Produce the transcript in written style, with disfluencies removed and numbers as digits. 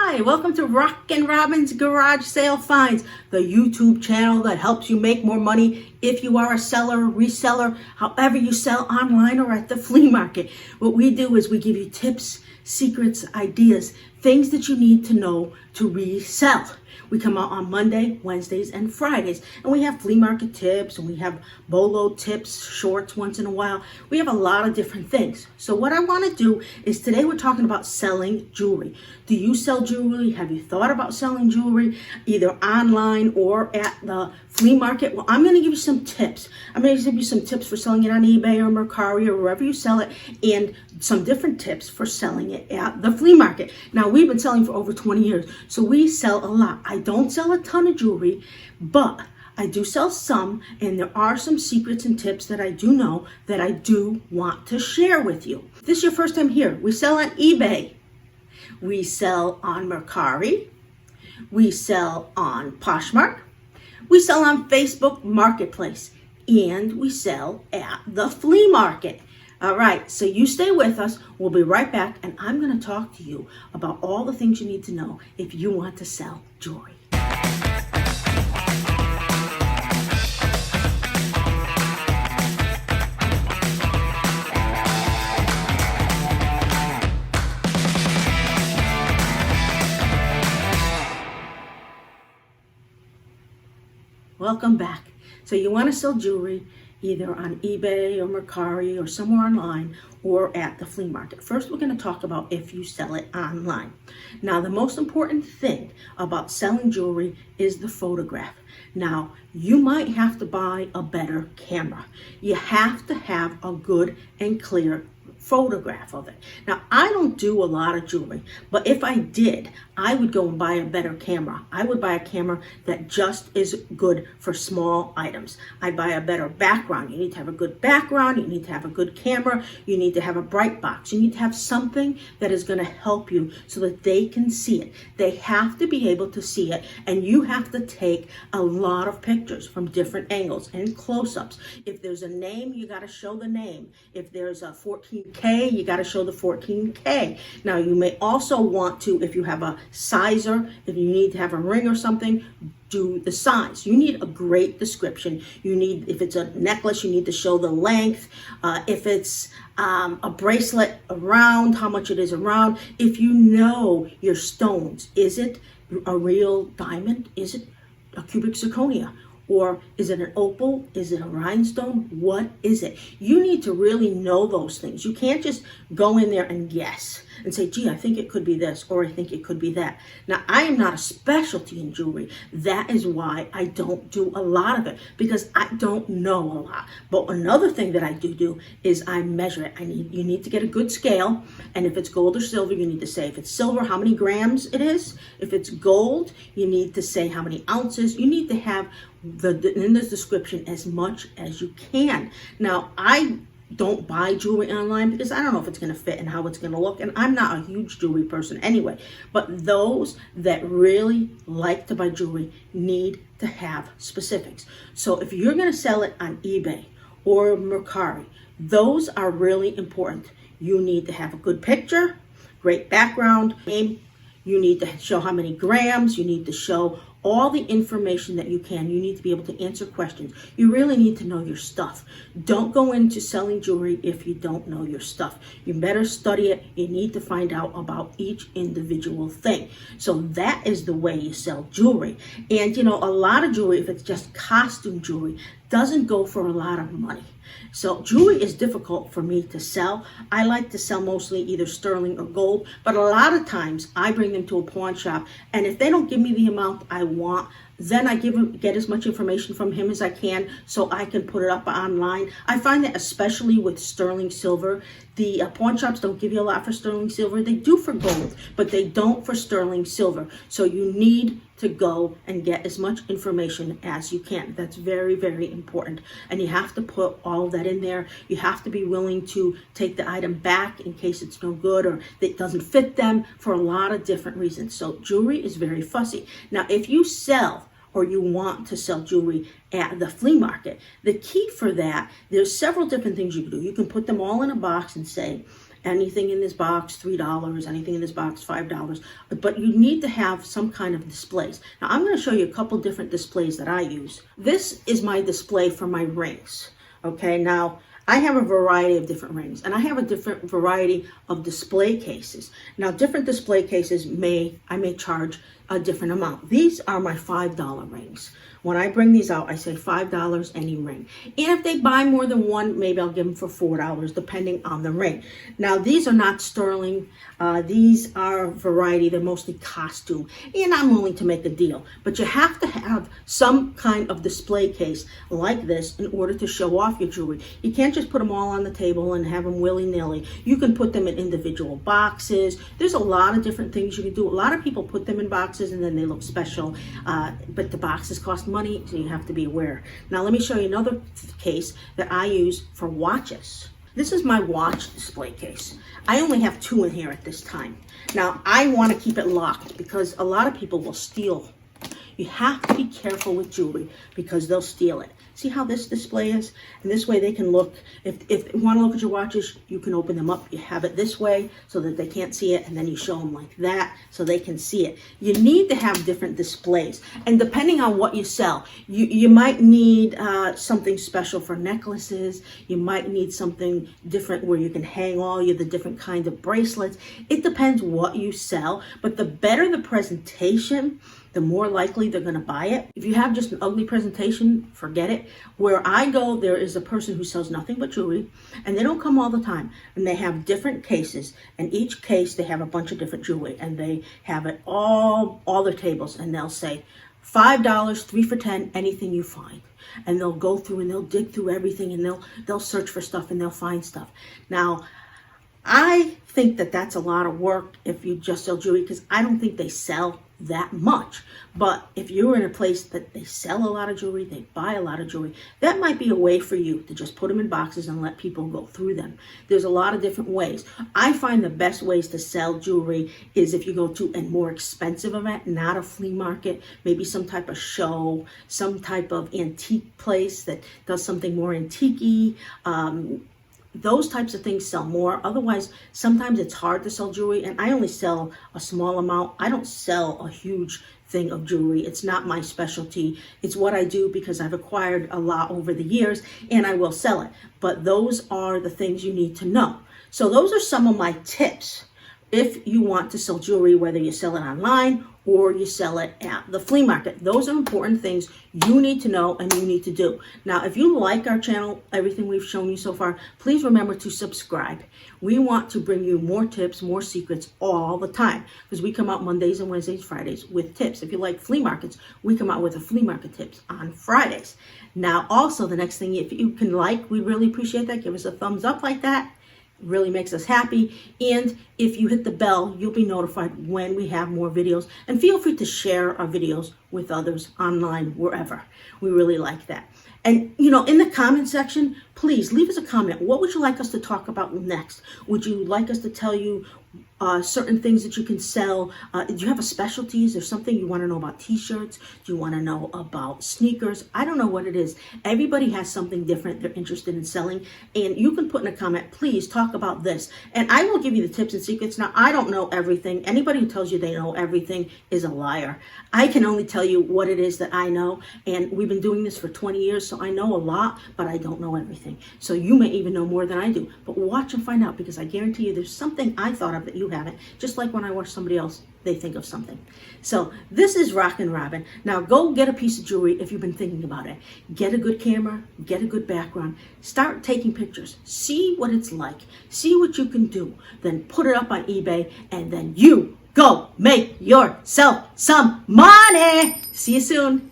Hi, welcome to RockinRobin's Garage Sale Finds, the YouTube channel that helps you make more money if you are a seller, reseller, however you sell online or at the flea market. What we do is we give you tips, secrets, ideas, things that you need to know to resell. We come out on Monday, Wednesdays, and Fridays, and we have flea market tips, and we have bolo tips, shorts once in a while. We have a lot of different things. So what I want to do is today we're talking about selling jewelry. Do you sell jewelry? Have you thought about selling jewelry either online or at the flea market? Well, I'm going to give you some tips. I'm going to give you some tips for selling it on eBay or Mercari or wherever you sell it, and some different tips for selling it at the flea market. Now, we've been selling for over 20 years, so we sell a lot. I don't sell a ton of jewelry, but I do sell some, and there are some secrets and tips that I do know that I do want to share with you. If this is your first time here, we sell on eBay. We sell on Mercari. We sell on Poshmark. We sell on Facebook Marketplace. And we sell at the flea market. All right, so you stay with us. We'll be right back, and I'm going to talk to you about all the things you need to know if you want to sell jewelry. Welcome back. So you want to sell jewelry either on eBay or Mercari or somewhere online or at the flea market. First, we're going to talk about if you sell it online. Now, the most important thing about selling jewelry is the photograph. Now, you might have to buy a better camera. You have to have a good and clear photograph of it. Now, I don't do a lot of jewelry, but if I did, I would go and buy a better camera. I would buy a camera that just is good for small items. I'd buy a better background. You need to have a good background. You need to have a good camera. You need to have a bright box. You need to have something that is going to help you so that they can see it. They have to be able to see it, and you have to take a lot of pictures from different angles and close-ups. If there's a name, you got to show the name. If there's a 14K, you got to show the 14K. Now, you may also want to, if you have a sizer, if you need to have a ring or something, do the size. You need a great description. You need, if it's a necklace, you need to show the length. If it's a bracelet, around, how much it is around. If you know your stones, is it a real diamond? Is it a cubic zirconia? Or is it an opal? Is it a rhinestone? What is it? You need to really know those things. You can't just go in there and guess and say, gee, I think it could be this, or I think it could be that. Now, I am not a specialty in jewelry. That is why I don't do a lot of it, because I don't know a lot. But another thing that I do is I measure it. You need to get a good scale, and if it's gold or silver, you need to say, if it's silver, how many grams it is. If it's gold, you need to say how many ounces. You need to have in the description as much as you can. Now, I don't buy jewelry online because I don't know if it's going to fit and how it's going to look, and I'm not a huge jewelry person anyway. But those that really like to buy jewelry need to have specifics. So if you're going to sell it on eBay or Mercari, those are really important. You need to have a good picture, great background, name. You need to show how many grams. You need to show all the information that you can. You need to be able to answer questions. You really need to know your stuff. Don't go into selling jewelry if you don't know your stuff. You better study it. You need to find out about each individual thing. So that is the way you sell jewelry. And you know, a lot of jewelry, if it's just costume jewelry, doesn't go for a lot of money. So jewelry is difficult for me to sell. I like to sell mostly either sterling or gold, but a lot of times I bring them to a pawn shop, and if they don't give me the amount I want, then I get as much information from him as I can so I can put it up online. I find that especially with sterling silver, the pawn shops don't give you a lot for sterling silver. They do for gold, but they don't for sterling silver. So you need to go and get as much information as you can. That's very, very important. And you have to put all of that in there. You have to be willing to take the item back in case it's no good or it doesn't fit them for a lot of different reasons. So jewelry is very fussy. Now, if you sell or you want to sell jewelry at the flea market, the key for that, there's several different things you can do. You can put them all in a box and say, anything in this box, $3, anything in this box, $5. But you need to have some kind of displays. Now I'm going to show you a couple different displays that I use. This is my display for my rings. Okay, now I have a variety of different rings, and I have a different variety of display cases. Now, different display cases I may charge a different amount. These are my $5 rings. When I bring these out, I say $5 any ring. And if they buy more than one, maybe I'll give them for $4, depending on the ring. Now, these are not sterling. These are variety. They're mostly costume. And I'm willing to make a deal. But you have to have some kind of display case like this in order to show off your jewelry. You can't just put them all on the table and have them willy-nilly. You can put them in individual boxes. There's a lot of different things you can do. A lot of people put them in boxes and then they look special. But the boxes cost money, so you have to be aware. Now let me show you another case that I use for watches. This is my watch display case. I only have 2 in here at this time. Now I want to keep it locked because a lot of people will steal. You have to be careful with jewelry because they'll steal it. See how this display is? And this way they can look. If you want to look at your watches, you can open them up. You have it this way so that they can't see it, and then you show them like that so they can see it. You need to have different displays. And depending on what you sell, you might need something special for necklaces. You might need something different where you can hang all the different kinds of bracelets. It depends what you sell, but the better the presentation, the more likely they're going to buy it. If you have just an ugly presentation, forget it. Where I go, there is a person who sells nothing but jewelry, and they don't come all the time. And they have different cases, and each case they have a bunch of different jewelry, and they have it all their tables, and they'll say $5, 3 for $10, anything you find. And they'll go through and they'll dig through everything, and they'll search for stuff and they'll find stuff. Now, I think that that's a lot of work if you just sell jewelry, because I don't think they sell that much. But if you're in a place that they sell a lot of jewelry, they buy a lot of jewelry, that might be a way for you to just put them in boxes and let people go through them. There's a lot of different ways. I find the best ways to sell jewelry is if you go to a more expensive event, not a flea market, maybe some type of show, some type of antique place that does something more antique-y. Those types of things sell more. Otherwise, sometimes it's hard to sell jewelry, and I only sell a small amount. I don't sell a huge thing of jewelry. It's not my specialty. It's what I do because I've acquired a lot over the years, and I will sell it. But those are the things you need to know. So those are some of my tips if you want to sell jewelry, whether you sell it online or you sell it at the flea market. Those are important things you need to know and you need to do. Now, if you like our channel, everything we've shown you so far, please remember to subscribe. We want to bring you more tips, more secrets all the time, because we come out Mondays and Wednesdays, Fridays with tips. If you like flea markets, we come out with the flea market tips on Fridays. Now, also the next thing, if you can we really appreciate that. Give us a thumbs up like that. Really makes us happy. And if you hit the bell, you'll be notified when we have more videos, and feel free to share our videos with others online, wherever. We really like that. And in the comment section, please leave us a comment. What would you like us to talk about next? Would you like us to tell you certain things that you can sell? Do you have a specialty? Is there something you want to know about t-shirts? Do you want to know about sneakers? I don't know what it is. Everybody has something different they're interested in selling, and you can put in a comment, please talk about this, and I will give you the tips and secrets. Now, I don't know everything. Anybody who tells you they know everything is a liar. I can only tell you what it is that I know, and we've been doing this for 20 years, so I know a lot, but I don't know everything. So you may even know more than I do, but watch and find out, because I guarantee you there's something I thought of that you haven't. Just like when I watch somebody else, they think of something. So this is RockinRobin. Now go get a piece of jewelry if you've been thinking about it. Get a good camera, get a good background, start taking pictures, see what it's like, see what you can do, then put it up on eBay, and then you go make yourself some money. See you soon.